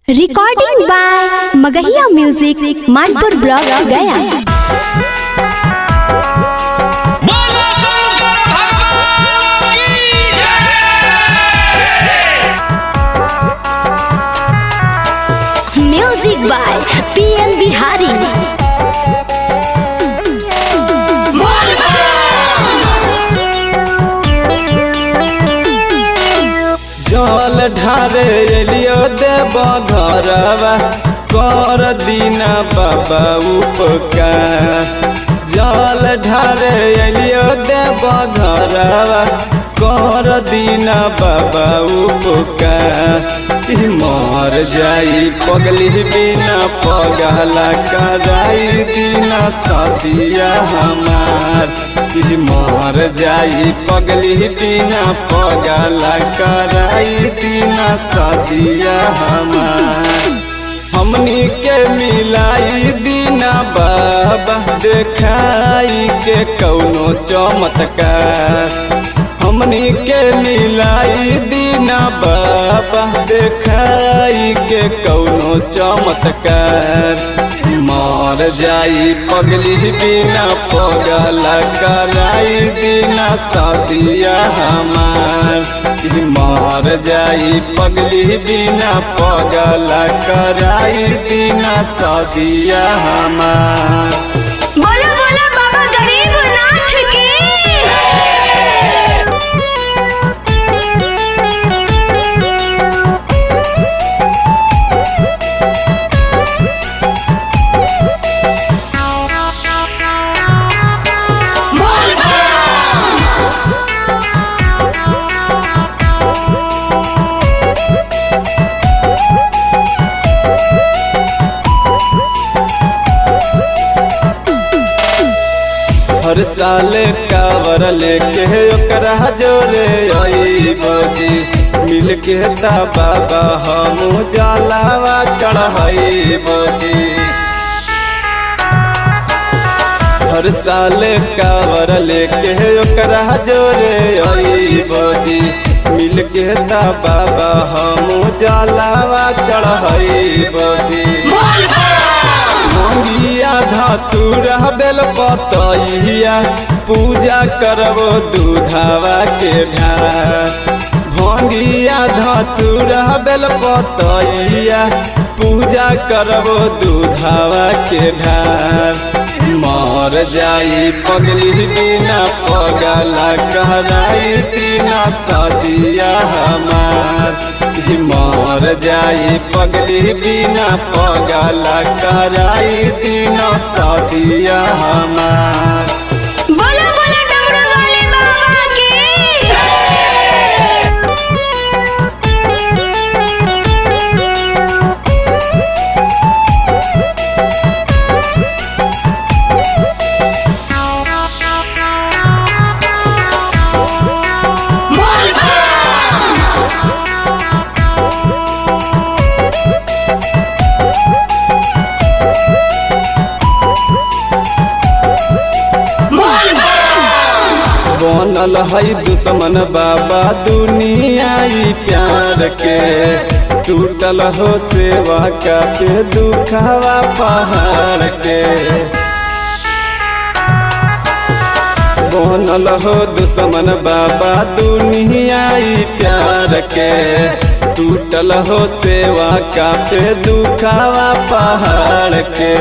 Recording by Magahiya music Manpur block Gaya. Music by PM Bihari. जल ढारे एलियो देव घरवा कर दीना बाबा उपकार। जल ढारे एलियो देव घरवा कर दीना बाबा उपकार। मर जाई पगली बिना पगला कराई दीना सदिया हमार। मर जाई पगली बिना पगला कराई दीना सदिया हमार। हमनी के मिलाई दीना बाबा देखाई के कौनो चमत्कार। हमनी के मिलाई दीना बाबा देखाई के कौनो चमत्कार। मर जाई पगली बिना पगला कराई दीना सदिया हमार। मर जाई पगली बिना पगला कराई दीना सदिया हमार। बोला बोला बाबा गरीबनाथ की। हर साल कावर लेके ओकरा जोरे आईबो जी। मिल के ता बाबा हम जलावा चढ़ाईबो जी। हर साल कावर लेके ओकरा जोरे आईबो जी। मिल के ता बाबा हम जलावा चढ़ाईबो जी। भंगिया धतूरा बेल पतैया पूजा करबो दूधावा के ढार। भंगिया धतूरा बेल पतैया पूजा करबो दूधावा के ढार। मर जाई पगली बिना पगला कराई दीना सदिया हमार। मर जाई पगली बिना पगला कराई दीना सदिया हमार। बोला बोला डमरू वाले बाबा की। बनल है दुश्मन बाबा दुनियाई प्यार के। टूटल हो सेवा का पे दुखावा पहाड़ के। बनल हो दुश्मन बाबा दुनियाई प्यार के। टूटल हो सेवा का पे दुखावा पहाड़ के।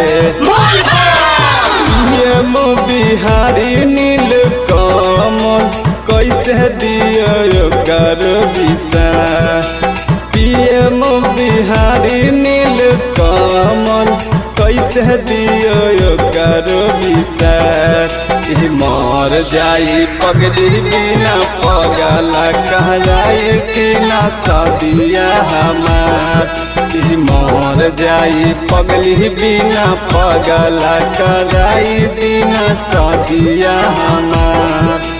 बिहारी नील कमल कैसे दियो कर विसार। पीएम बिहारी नील कमल कैसे दियो कर विसार। मर जाई पगली बिना पगला कराई दीना सदिया हमार। मर जाई पगली बिना पगला कराई दीना सदिया हमार।